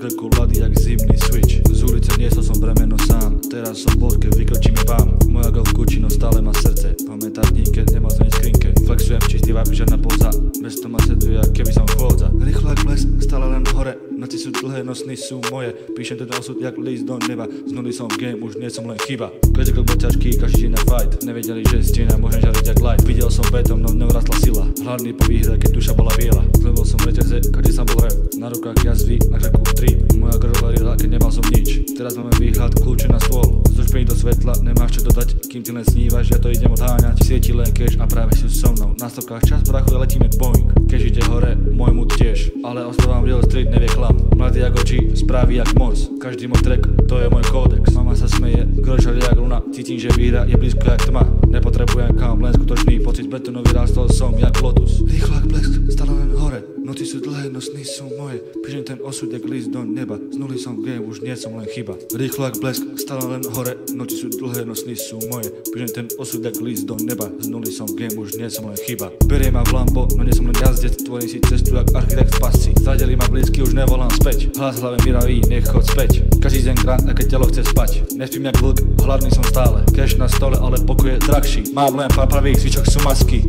krku lady jak zimný switch. Z ulice niesol som bremeno sám, teraz som bol, keď vykročím vám. Moja girl v Gucci, no stále má srdce. Pamätá dní, keď nemal zmeniť skrinke. Flexujem čistý vibe, žiadna poza. Bez toho ma sleduje, keby som chôdza. Rýchlo jak blesk, stále len hore. Noci sú dlhé, no sny sú moje. Píšem tento osud jak list do neba. Z nuly som v game, už nie som len chyba. Každý krok bol ťažký, každý deň na fight. Nevedeli, že stena môžem žariť jak light. Videl som betom, no neurastla sila. Hladný po výhre, keď duša bola biela. Zlevil som reťaze, každý sa bol rap. Na rukách jazvy, na krku trip. Moja girl varila, keď nemal som nič. Teraz máme výhľad, kľúče na stôl. Zožbení do svetla, nemáš čo dodať. Kým ty len snívaš, ja to idem odháňať. Svieti len cash a práve sú so mnou. Na stovkách čas, brachu, letíme Boeing. Keď ide hore, môj mood tiež. Ale ostávam real street, nevie klam. Mladý jak oči, správy jak Morse. Každý môj track, to je môj kódex. Mama sa smeje, grožali jak luna. Cítim, že výhra je blízko jak tma. Nepotrebujem kam, len skutočný pocit. Betonový rástol som jak lotus. Rýchlo jak blesk, stále len hore. Noci sú dlhé, no sny sú moje. Píšem ten osud jak list do neba. Z nuly som v game, už nie som len chyba. Rýchlo jak blesk, stále len hore. Noci sú dlhé, no sny sú moje. Píšem ten osud jak list do neba. Z nuly som v game, už nie som len chyba. Berie ma v Lambo, no nie som len jazdec. Tvorím si cestu jak architekt v pasci. Zadeli ma blízky, už nevolám späť. Hlas hlave miraví, nech chod späť. Každý deň krát, a keď telo chce spať. Nespím jak vlk, hladný som stále. Cash na stole, ale pokoj je drahší. Mám len pár pravých, zvyčok sú masky.